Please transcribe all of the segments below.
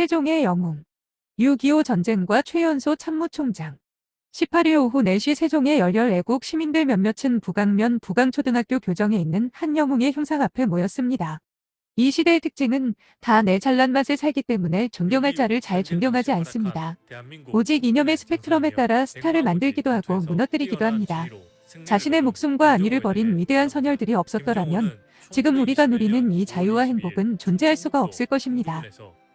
세종의 영웅. 6.25 전쟁과 최연소 참모총장. 18일 오후 4시 세종의 열혈 애국 시민들 몇몇은 북앙면 북앙초등학교 교정에 있는 한 영웅의 흉상 앞에 모였습니다. 이 시대의 특징은 다 내 잘난 맛에 살기 때문에 존경할 자를 잘 존경하지 않습니다. 오직 이념의 스펙트럼에 따라 스타를 만들기도 하고 무너뜨리기도 합니다. 자신의 목숨과 안위를 버린 위대한 선열들이 없었더라면 지금 우리가 누리는 이 자유와 행복은 존재할 수가 없을 것입니다.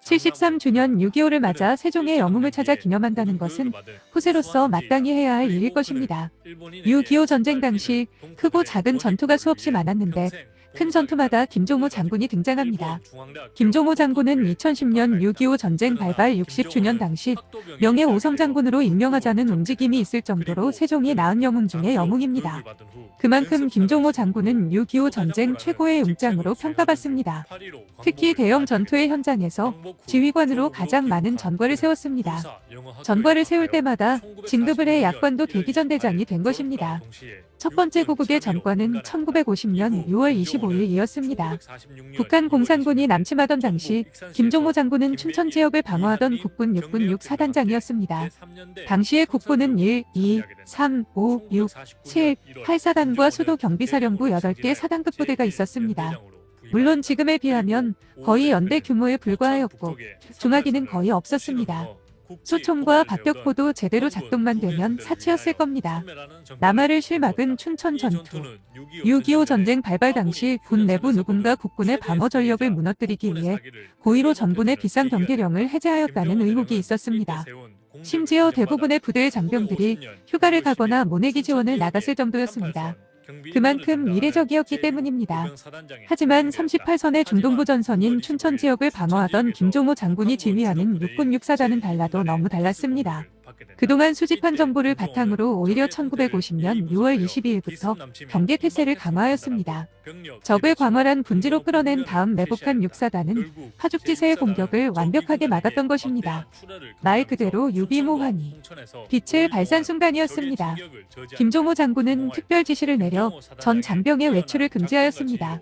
73주년 6.25를 맞아 세종의 영웅을 찾아 기념한다는 것은 후세로서 마땅히 해야 할 일일 것입니다. 6.25 전쟁 당시 크고 작은 전투가 수없이 많았는데 큰 전투마다 김종호 장군이 등장합니다. 김종호 장군은 2010년 6.25 전쟁 발발 60주년 당시 명예 오성 장군으로 임명하자는 움직임이 있을 정도로 세종이 낳은 영웅 중에 영웅입니다. 그만큼 김종호 장군은 6.25 전쟁 최고의 용장으로 평가받습니다. 특히 대형 전투의 현장에서 지휘관으로 가장 많은 전과를 세웠습니다. 전과를 세울 때마다 진급을 해 약관도 대기전 대장이 된 것입니다. 첫 번째 구국의 전과는 1950년 6월 25일이었습니다. 북한 공산군이 남침하던 당시 김종호 장군은 춘천 지역을 방어하던 국군 육군 6사단장이었습니다. 당시의 국군은 1, 2, 3, 5, 6, 7, 8사단과 수도 경비사령부 8개 사단급 부대가 있었습니다. 물론 지금에 비하면 거의 연대 규모에 불과하였고 중화기는 거의 없었습니다. 소총과 박격포도 제대로 작동만 되면 사치였을 겁니다. 남하를 실막은 춘천 전투. 6.25 전쟁 발발 당시 군 내부 누군가 국군의 방어 전력을 무너뜨리기 위해 고의로 전군의 비상 경계령을 해제하였다는 의혹이 있었습니다. 심지어 대부분의 부대의 장병들이 휴가를 가거나 모내기 지원을 나갔을 정도였습니다. 그만큼 이례적이었기 때문입니다. 하지만 38선의 중동부 전선인 춘천 지역을 방어하던 김종호 장군이 지휘하는 육군 6사단은 달라도 너무 달랐습니다. 그동안 수집한 정보를 바탕으로 오히려 1950년 6월 22일부터 경계 태세를 강화하였습니다. 적을 광활한 분지로 끌어낸 다음 매복한 6사단은 파죽지세의 공격을 완벽하게 막았던 것입니다. 말 그대로 유비무환이 빛을 발산 순간이었습니다. 김종호 장군은 특별 지시를 내려 전 장병의 외출을 금지하였습니다.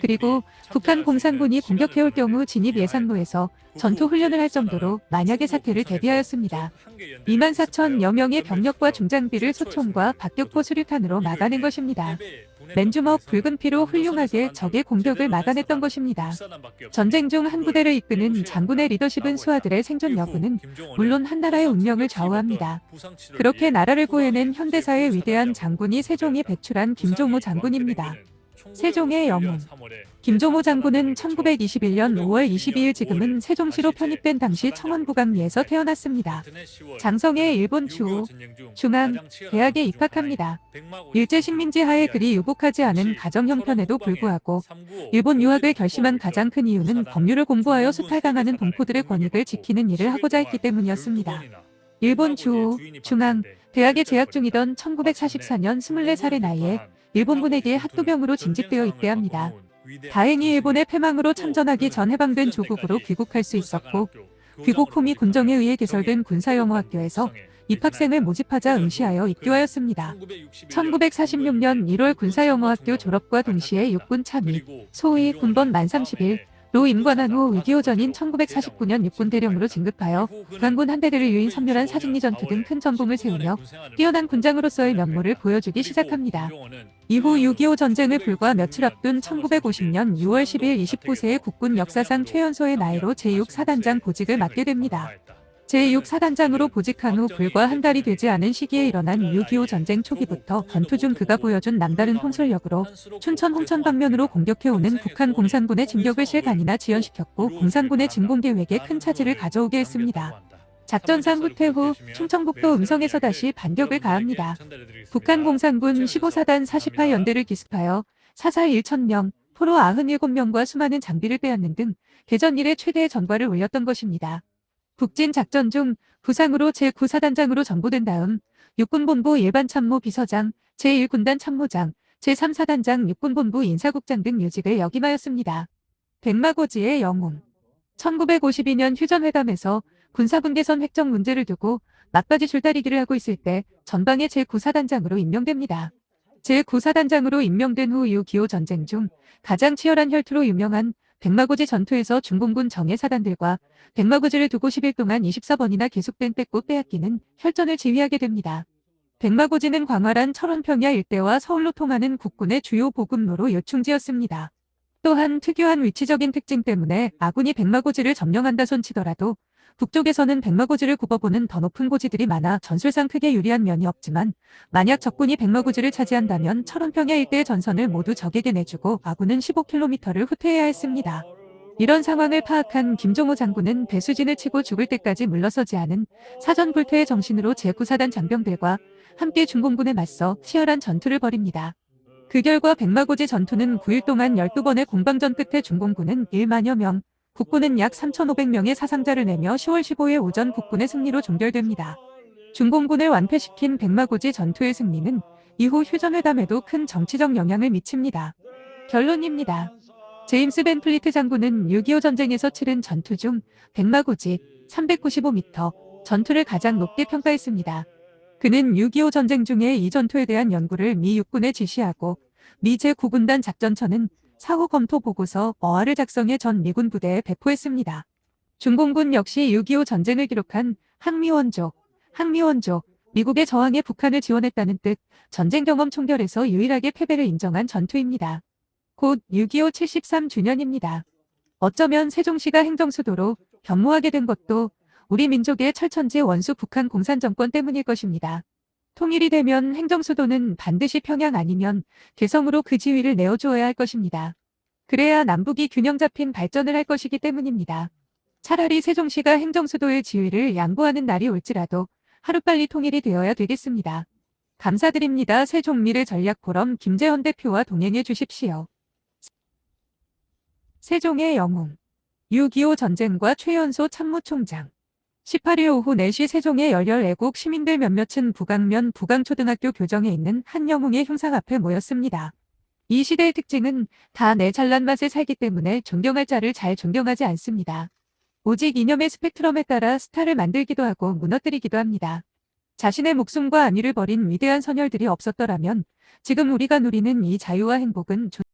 그리고 북한 공산군이 공격해올 경우 진입 예상로에서 전투 훈련을 할 정도로 만약의 사태를 대비하였습니다. 24,000여 명의 병력과 중장비를 소총과 박격포 수류탄으로 막아낸 것입니다. 맨주먹 붉은 피로 훌륭하게 적의 공격을 막아냈던 것입니다. 전쟁 중 한 부대를 이끄는 장군의 리더십은 수하들의 생존 여부는 물론 한 나라의 운명을 좌우합니다. 그렇게 나라를 구해낸 현대사의 위대한 장군이 세종이 배출한 김종호 장군입니다. 세종의 영웅. 김종호 장군은 1921년 5월 22일 지금은 세종시로 편입된 당시 청원부강리에서 태어났습니다. 장성의 일본 추호, 중앙, 대학에 입학합니다. 일제 식민지 하에 그리 유복하지 않은 가정 형편에도 불구하고 일본 유학을 결심한 가장 큰 이유는 법률을 공부하여 수탈당하는 동포들의 권익을 지키는 일을 하고자 했기 때문이었습니다. 일본 추호, 중앙, 대학에 재학 중이던 1944년 24살의 나이에 일본군에게 학도병으로 징집되어 입대합니다. 다행히 일본의 패망으로 참전하기 전 해방된 조국으로 귀국할 수 있었고 귀국 후 미 군정에 의해 개설된 군사영어학교에서 입학생을 모집하자 응시하여 입교하였습니다. 1946년 1월 군사영어학교 졸업과 동시에 육군 참위, 소위 군번 만 30일, 로 임관한 후 6.25 전인 1949년 육군대령으로 진급하여 북한군 한대대를 유인 선멸한 사직리 전투 등 큰 전범을 세우며 뛰어난 군장으로서의 면모를 보여주기 시작합니다. 이후 6.25 전쟁을 불과 며칠 앞둔 1950년 6월 10일 29세의 국군 역사상 최연소의 나이로 제6사단장 보직을 맡게 됩니다. 제6사단장으로 보직한 후 불과 한 달이 되지 않은 시기에 일어난 6.25 전쟁 초기부터 전투 중 그가 보여준 남다른 혼술력으로 춘천 홍천 방면으로 공격해오는 북한 공산군의 진격을 실간이나 지연시켰고 공산군의 진공 계획에 큰 차질을 가져오게 했습니다. 작전상 후퇴 후 충청북도 음성에서 다시 반격을 가합니다. 북한 공산군 15사단 48연대를 기습하여 사살 1,000명, 포로 97명과 수많은 장비를 빼앗는 등 개전 이래 최대의 전과를 올렸던 것입니다. 북진 작전 중 부상으로 제9사단장으로 전보된 다음 육군본부 일반참모 비서장, 제1군단 참모장, 제3사단장 육군본부 인사국장 등 요직을 역임하였습니다. 백마고지의 영웅. 1952년 휴전회담에서 군사분 개선 획정 문제를 두고 막바지 줄다리기를 하고 있을 때 전방의 제9사단장으로 임명됩니다. 제9사단장으로 임명된 후 6.25 전쟁 중 가장 치열한 혈투로 유명한 백마고지 전투에서 중공군 정예 사단들과 백마고지를 두고 10일 동안 24번이나 계속된 뺏고 빼앗기는 혈전을 지휘하게 됩니다. 백마고지는 광활한 철원평야 일대와 서울로 통하는 국군의 주요 보급로로 요충지였습니다. 또한 특유한 위치적인 특징 때문에 아군이 백마고지를 점령한다 손치더라도 북쪽에서는 백마고지를 굽어보는 더 높은 고지들이 많아 전술상 크게 유리한 면이 없지만 만약 적군이 백마고지를 차지한다면 철원평야 일대의 전선을 모두 적에게 내주고 아군은 15km를 후퇴해야 했습니다. 이런 상황을 파악한 김종호 장군은 배수진을 치고 죽을 때까지 물러서지 않은 사전불퇴의 정신으로 제9사단 장병들과 함께 중공군에 맞서 치열한 전투를 벌입니다. 그 결과 백마고지 전투는 9일 동안 12번의 공방전 끝에 중공군은 1만여 명, 국군은 약 3,500명의 사상자를 내며 10월 15일 오전 국군의 승리로 종결됩니다. 중공군을 완패시킨 백마고지 전투의 승리는 이후 휴전회담에도 큰 정치적 영향을 미칩니다. 결론입니다. 제임스 벤 플리트 장군은 6.25 전쟁에서 치른 전투 중 백마고지 395m 전투를 가장 높게 평가했습니다. 그는 6.25 전쟁 중에 이 전투에 대한 연구를 미 육군에 지시하고 미 제9군단 작전처는 사후 검토 보고서 어화를 작성해 전 미군 부대에 배포했습니다. 중공군 역시 6.25 전쟁을 기록한 항미원조, 미국의 저항에 북한을 지원했다는 뜻, 전쟁 경험 총결에서 유일하게 패배를 인정한 전투입니다. 곧 6.25 73주년입니다. 어쩌면 세종시가 행정수도로 변모하게 된 것도 우리 민족의 철천지 원수 북한 공산정권 때문일 것입니다. 통일이 되면 행정수도는 반드시 평양 아니면 개성으로 그 지위를 내어주어야 할 것입니다. 그래야 남북이 균형 잡힌 발전을 할 것이기 때문입니다. 차라리 세종시가 행정수도의 지위를 양보하는 날이 올지라도 하루빨리 통일이 되어야 되겠습니다. 감사드립니다. 세종미래전략포럼 김재헌 대표와 동행해 주십시오. 세종의 영웅 6.25 전쟁과 최연소 참모총장 18일 오후 4시 세종의 열혈 애국 시민들 몇몇은 북앙면 북앙초등학교 교정에 있는 한 영웅의 흉상 앞에 모였습니다. 이 시대의 특징은 다 내 잘난 맛에 살기 때문에 존경할 자를 잘 존경하지 않습니다. 오직 이념의 스펙트럼에 따라 스타를 만들기도 하고 무너뜨리기도 합니다. 자신의 목숨과 안위를 버린 위대한 선열들이 없었더라면 지금 우리가 누리는 이 자유와 행복은